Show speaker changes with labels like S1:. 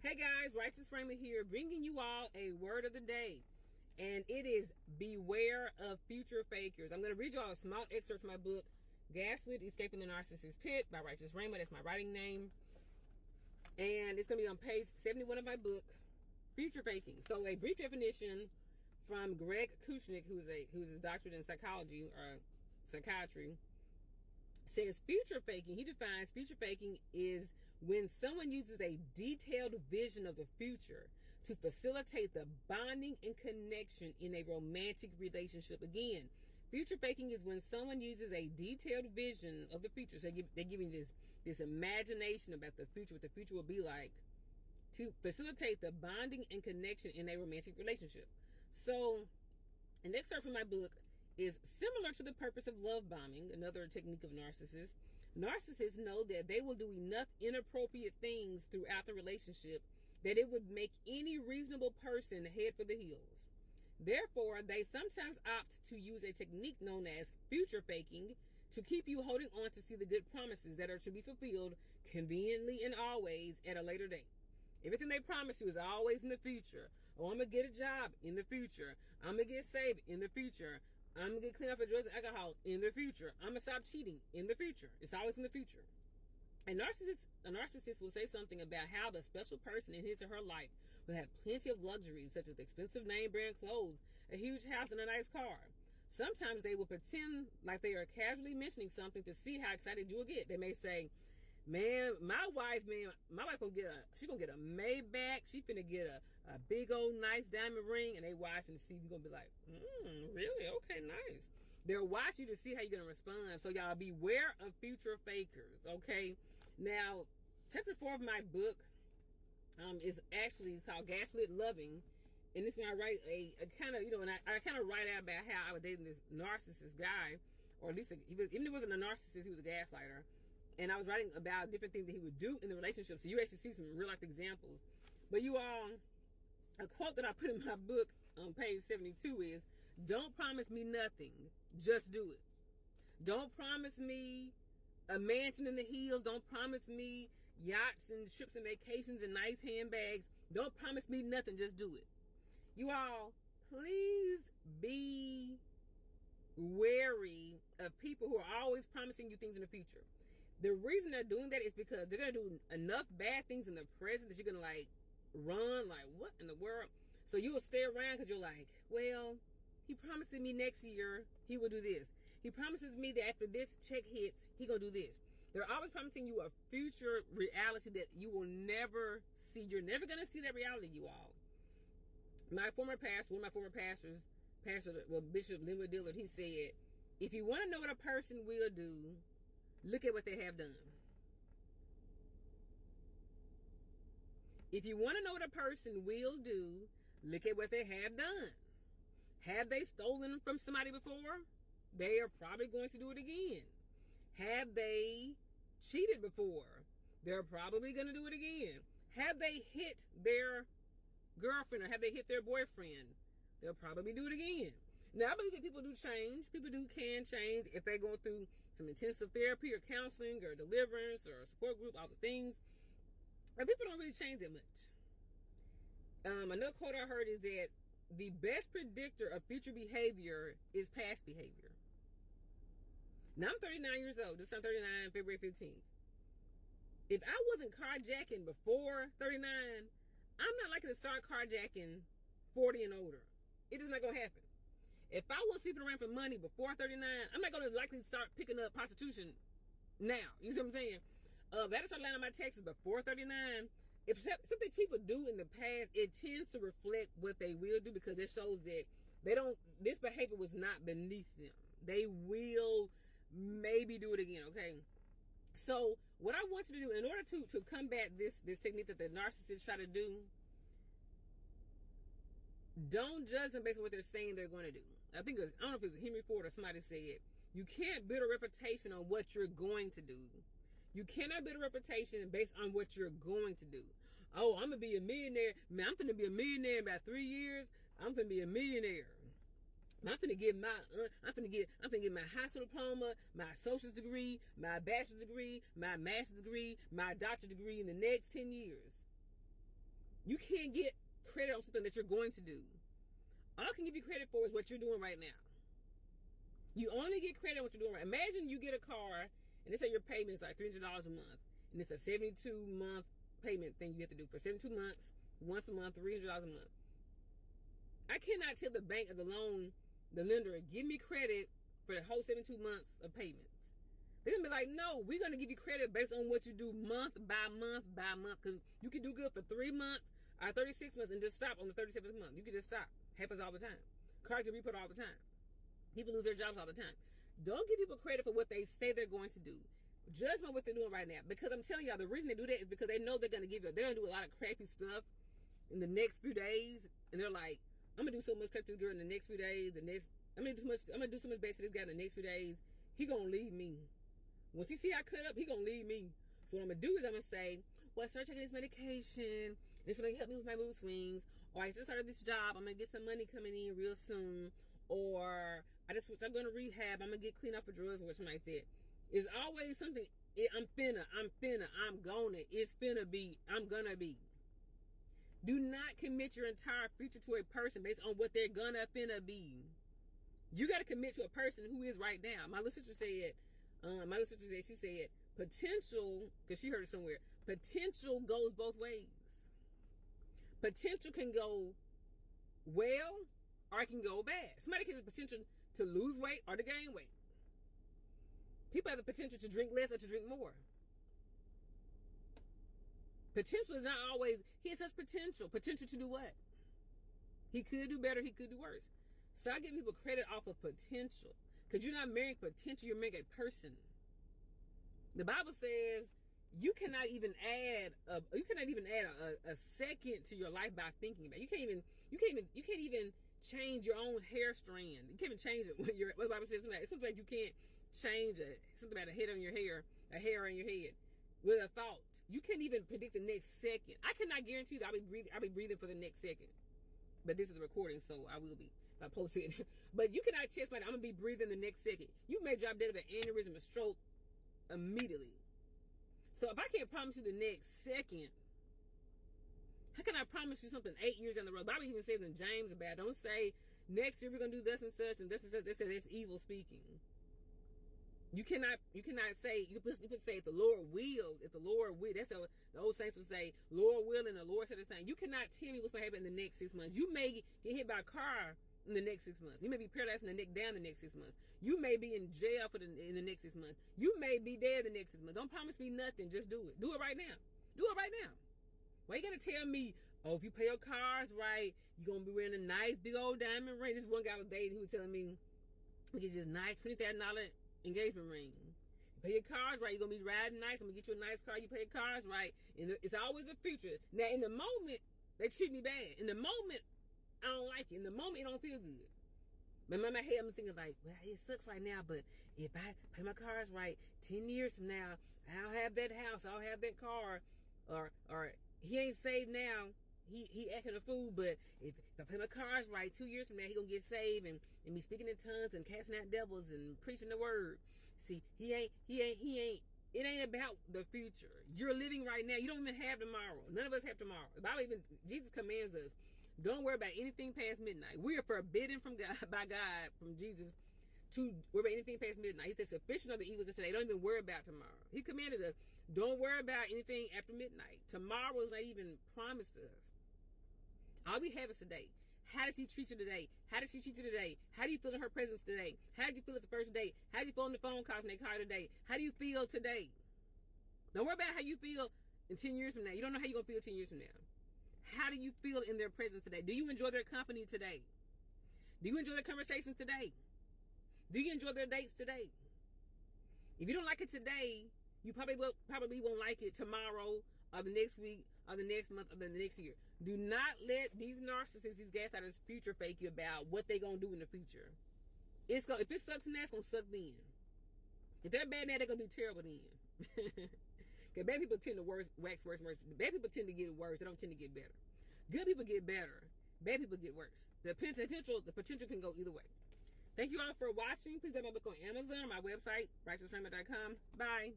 S1: Hey guys, Righteous Framer here, bringing you all a word of the day. And it is beware of future fakers. I'm going to read you all a small excerpt from my book, Gaslit, Escaping the Narcissist Pit by Righteous Framer. That's my writing name. And it's going to be on page 71 of my book, Future Faking. So a brief definition from Greg Kushnick, who's a doctorate in psychology or psychiatry, says future faking. He defines future faking is when someone uses a detailed vision of the future to facilitate the bonding and connection in a romantic relationship. Again, future faking is when someone uses a detailed vision of the future. So they're giving this imagination about the future, what the future will be like, to facilitate the bonding and connection in a romantic relationship. So an excerpt from my book is similar to the purpose of love bombing, another technique of narcissists. Narcissists know that they will do enough inappropriate things throughout the relationship that it would make any reasonable person head for the hills. Therefore, they sometimes opt to use a technique known as future faking to keep you holding on to see the good promises that are to be fulfilled conveniently and always at a later date. Everything they promise you is always in the future. Oh, I'm going to get a job in the future. I'm going to get saved in the future. I'm going to get clean up of drugs and alcohol in the future. I'm going to stop cheating in the future. It's always in the future. A narcissist will say something about how the special person in his or her life will have plenty of luxuries, such as expensive name brand clothes, a huge house, and a nice car. Sometimes they will pretend like they are casually mentioning something to see how excited you will get. They may say, my wife gonna get a Maybach. She finna get a big old nice diamond ring, and they watching to see if you're gonna be like, really? Okay, nice. They'll watch you to see how you're gonna respond. So y'all beware of future fakers, okay? Now, chapter 4 of my book is called Gaslit Loving. And this when I write a kind of, and I kind of write out about how I was dating this narcissist guy, or at least even if he wasn't a narcissist, he was a gaslighter. And I was writing about different things that he would do in the relationship. So you actually see some real life examples. But you all, a quote that I put in my book on page 72 is, don't promise me nothing, just do it. Don't promise me a mansion in the hills. Don't promise me yachts and trips and vacations and nice handbags. Don't promise me nothing, just do it. You all, please be wary of people who are always promising you things in the future. The reason they're doing that is because they're going to do enough bad things in the present that you're going to like run, like, what in the world? So you will stay around because you're like, well, he promised me next year he will do this. He promises me that after this check hits, he going to do this. They're always promising you a future reality that you will never see. You're never going to see that reality, you all. One of my former pastors, Bishop Linwood Dillard, he said, if you want to know what a person will do, look at what they have done. If you want to know what a person will do, look at what they have done. Have they stolen from somebody before? They are probably going to do it again. Have they cheated before? They're probably going to do it again. Have they hit their girlfriend or have they hit their boyfriend? They'll probably do it again. Now, I believe that people do change. People can change if they're going through some intensive therapy or counseling or deliverance or a support group, all the things. But people don't really change that much. Another quote I heard is that the best predictor of future behavior is past behavior. Now, I'm 39 years old. Just turned 39 February 15th. If I wasn't carjacking before 39, I'm not likely to start carjacking 40 and older. It is not going to happen. If I was sleeping around for money before 39, I'm not going to likely start picking up prostitution now. You see what I'm saying? That is start landing my taxes before 39. If something people do in the past, it tends to reflect what they will do because it shows that this behavior was not beneath them. They will maybe do it again, okay? So what I want you to do in order to combat this technique that the narcissists try to do, don't judge them based on what they're saying they're going to do. I don't know if it was Henry Ford or somebody said, you can't build a reputation on what you're going to do. You cannot build a reputation based on what you're going to do. Oh, I'm going to be a millionaire. Man, I'm going to be a millionaire in about 3 years. I'm going to be a millionaire. I'm going to get my high school diploma, my associate's degree, my bachelor's degree, my master's degree, my doctorate degree in the next 10 years. You can't get credit on something that you're going to do. All I can give you credit for is what you're doing right now. You only get credit on what you're doing right. Imagine you get a car and they say your payment is like $300 a month, and it's a 72-month payment thing you have to do for 72 months, once a month, $300 a month. I cannot tell the bank or the lender, give me credit for the whole 72 months of payments. They're gonna be like, no, we're gonna give you credit based on what you do month by month by month, because you can do good for 3 months or 36 months and just stop on the 37th month. You can just stop. Happens all the time. Cars get reput all the time. People lose their jobs all the time. Don't give people credit for what they say they're going to do. Judge by what they're doing right now. Because I'm telling y'all, the reason they do that is because they know they're gonna do a lot of crappy stuff in the next few days, and they're like, I'm gonna do so much crap to this girl in the next few days. I'm gonna do so much bad to this guy in the next few days. He gonna leave me. Once he see I cut up, he gonna leave me. So what I'm gonna do is I'm gonna say, well, I started taking this medication. This is gonna help me with my mood swings. Or I just started this job. I'm gonna get some money coming in real soon. Or I'm going to rehab. I'm gonna get clean off of drugs or something like that. It's always something. I'm gonna. It's finna be. I'm gonna be. Do not commit your entire future to a person based on what they're gonna finna be. You got to commit to a person who is right now. My little sister said, she said, potential, because she heard it somewhere, potential goes both ways. Potential can go well or it can go bad. Somebody has the potential to lose weight or to gain weight. People have the potential to drink less or to drink more. Potential is not always, he has such potential. Potential to do what? He could do better, he could do worse. So I give people credit off of potential. Because you're not marrying potential, you're marrying a person. The Bible says you cannot even add a second to your life by thinking about it. You can't even change your own hair strand. You can't even change it when what the Bible says it's something like you can't change it. Something about a head on your hair, a hair on your head with a thought. You can't even predict the next second. I cannot guarantee that I'll be breathing for the next second. But this is a recording, so I will be if I post it. But you cannot tell somebody I'm gonna be breathing the next second. You may drop dead of an aneurysm, a stroke immediately. So if I can't promise you the next second, how can I promise you something 8 years down the road? The Bible even says in James about, don't say next year we're gonna do this and such and this and such. They say that's evil speaking. You cannot say, you could say if the Lord wills, that's how the old saints would say, Lord willing, the Lord said the same. You cannot tell me what's going to happen in the next 6 months. You may get hit by a car in the next 6 months. You may be paralyzed from the neck down the next 6 months. You may be in jail in the next 6 months. You may be dead the next 6 months. Don't promise me nothing. Just do it. Do it right now. Do it right now. Why you going to tell me, oh, if you pay your cars right, you're going to be wearing a nice big old diamond ring. This one guy I was dating, he was telling me, we get this nice $20,000 engagement ring. You pay your cars right, you're gonna be riding nice. I'm gonna get you a nice car. You pay your cars right, and it's always a future. Now, in the moment, they treat me bad. In the moment, I don't like it. In the moment, it don't feel good. But in my head, I'm thinking like, well, it sucks right now, but if I pay my cars right, 10 years from now, I'll have that house, I'll have that car, or he ain't saved now. He acting a fool, but if I pay my cars right, 2 years from now, he gonna get saved and be speaking in tongues and casting out devils and preaching the word. See, it ain't about the future. You're living right now. You don't even have tomorrow. None of us have tomorrow. The Bible Jesus commands us, don't worry about anything past midnight. We are forbidden from Jesus, to worry about anything past midnight. He said, sufficient of the evils of today. Don't even worry about tomorrow. He commanded us, don't worry about anything after midnight. Tomorrow is not even promised to us. All we have is today. How does he treat you today? How does she treat you today? How do you feel in her presence today? How did you feel at the first date? How did you feel on the phone calls when they call you today? How do you feel today? Don't worry about how you feel in 10 years from now. You don't know how you're going to feel 10 years from now. How do you feel in their presence today? Do you enjoy their company today? Do you enjoy their conversations today? Do you enjoy their dates today? If you don't like it today, you probably won't like it tomorrow or the next week or the next month or the next year. Do not let these narcissists, these gaslighters, future fake you about what they're going to do in the future. If it sucks now, it's going to suck then. If they're bad now, they're going to be terrible then. Because bad people tend to wax worse. Bad people tend to get worse. They don't tend to get better. Good people get better. Bad people get worse. The potential can go either way. Thank you all for watching. Please buy my book on Amazon, my website, righteousframer.com. Bye.